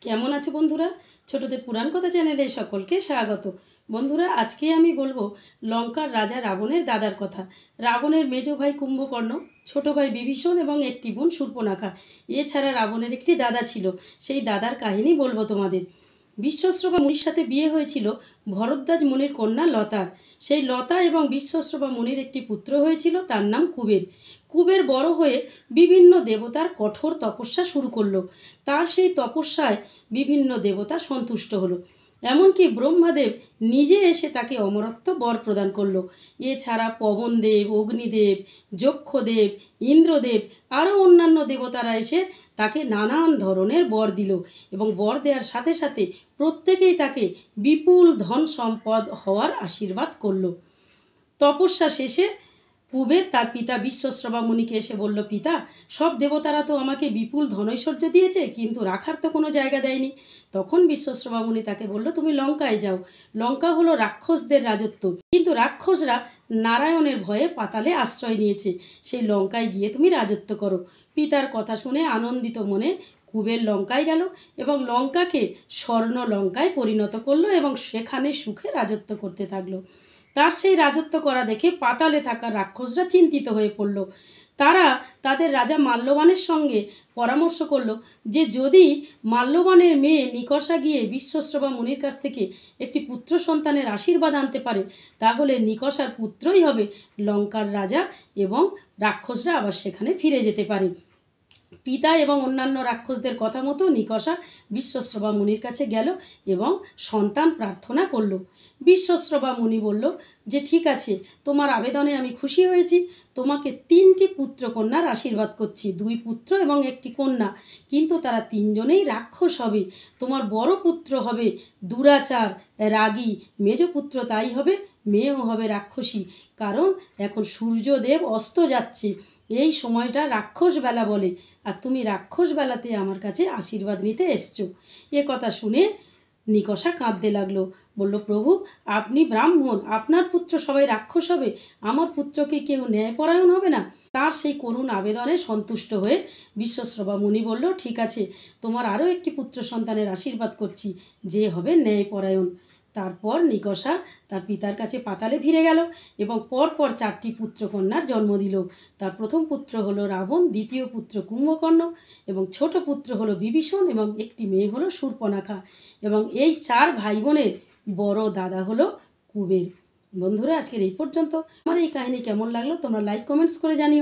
কেমন আছো বন্ধুরা? ছোটদের পুরাণ কথা চ্যানেলে সকলকে স্বাগত। বন্ধুরা, আজকে আমি বলবো লঙ্কার রাজা রাবণের দাদার কথা। রাবণের মেজ ভাই কুম্ভকর্ণ, ছোট ভাই বিভীষণ এবং একটি বোন শূর্পণখা। এছাড়া রাবণের একটি দাদা ছিল। সেই দাদার কাহিনী বলবো তোমাদের। বিশ্বশ্রবা মুনির সাথে বিয়ে হয়েছিল ভরদ্বাজ মুনির কন্যা লতার। সেই লতা এবং বিশ্বশ্রবা মুনির একটি পুত্র হয়েছিল, তার নাম কুবের। কুবের বড় হয়ে বিভিন্ন দেবতার কঠোর তপস্যা শুরু করলো। তার সেই তপস্যায় বিভিন্ন দেবতা সন্তুষ্ট হলো। এমনকি ব্রহ্মাদেব নিজে এসে তাকে অমরত্ব বর প্রদান করলো। এছাড়া পবনদেব, অগ্নিদেব, যক্ষদেব, ইন্দ্রদেব আরও অন্যান্য দেবতারা এসে তাকে নানান ধরনের বর দিল এবং বর দেওয়ার সাথে সাথে প্রত্যেকেই তাকে বিপুল ধন সম্পদ হওয়ার আশীর্বাদ করল। তপস্যা শেষে কুবের তার পিতা বিশ্বশ্রবা মুনিকে এসে বলল, পিতা, সব দেবতারা তো আমাকে বিপুল ধনৈশ্বর্য দিয়েছে, কিন্তু রাখার তো কোনো জায়গা দেয়নি। তখন বিশ্বশ্রবা মুনি তাকে বলল, তুমি লঙ্কায় যাও। লঙ্কা হলো রাক্ষসদের রাজত্ব, কিন্তু রাক্ষসরা নারায়ণের ভয়ে পাতালে আশ্রয় নিয়েছে। সেই লঙ্কায় গিয়ে তুমি রাজত্ব করো। পিতার কথা শুনে আনন্দিত মনে কুবের লঙ্কায় গেল এবং লঙ্কাকে স্বর্ণ লঙ্কায় পরিণত করলো এবং সেখানে সুখে রাজত্ব করতে থাকলো। তার সেই রাজত্ব করা দেখে পাতালে থাকা রাক্ষসরা চিন্তিত হয়ে পড়ল। তারা তাদের রাজা মাল্যবানের সঙ্গে পরামর্শ করল যে যদি মাল্যবানের মেয়ে নিকষা গিয়ে বিশ্বশ্রবা মুনির কাছ থেকে একটি পুত্র সন্তানের আশীর্বাদ আনতে পারে, তাহলে নিকষার পুত্রই হবে লঙ্কার রাজা এবং রাক্ষসরা আবার সেখানে ফিরে যেতে পারে। পিতা এবং অন্যান্য রাক্ষসদের কথা মতো নিকষা বিশ্বশ্রবা মুনির কাছে গেল এবং সন্তান প্রার্থনা করল। বিশ্বশ্রবা মুনি বলল যে ঠিক আছে, তোমার আবেদনে আমি খুশি হয়েছি। তোমাকে 3টি পুত্র কন্যার আশীর্বাদ করছি, 2 পুত্র এবং একটি কন্যা, কিন্তু তারা 3জনেই রাক্ষস হবে। তোমার বড় পুত্র হবে দুরাচার, রাগী, মেজ পুত্র তাই হবে, মেয়েও হবে রাক্ষসী। কারণ এখন সূর্যদেব অস্ত যাচ্ছে, এই সময়টা রাক্ষস বেলা বলে, আর তুমি রাক্ষস বেলাতে আমার কাছে আশীর্বাদ নিতে এসছো। এ কথা শুনে নিকষা কাঁদতে লাগলো, বলল, প্রভু, আপনি ব্রাহ্মণ, আপনার পুত্র সবাই রাক্ষস হবে, আমার পুত্রকে কেউ ন্যায়পরায়ণ হবে না? তার সেই করুণ আবেদনে সন্তুষ্ট হয়ে বিশ্বশ্রবা মুনি বলল, ঠিক আছে, তোমার আরও একটি পুত্র সন্তানের আশীর্বাদ করছি, যে হবে ন্যায়পরায়ণ। তারপর নিকষা তার পিতার কাছে পাতালে ফিরে গেল এবং পরপর 4টি পুত্রকন্যার জন্ম দিল। তার প্রথম পুত্র হলো রাবণ, দ্বিতীয় পুত্র কুম্ভকর্ণ এবং ছোট পুত্র হলো বিভীষণ এবং একটি মেয়ে হলো শূর্পণখা। এবং এই 4 ভাই বোনের বড় দাদা হলো কুবের। বন্ধুরা, আজকের এই পর্যন্ত। আমার এই কাহিনী কেমন লাগলো তোমরা লাইক কমেন্টস করে জানিও।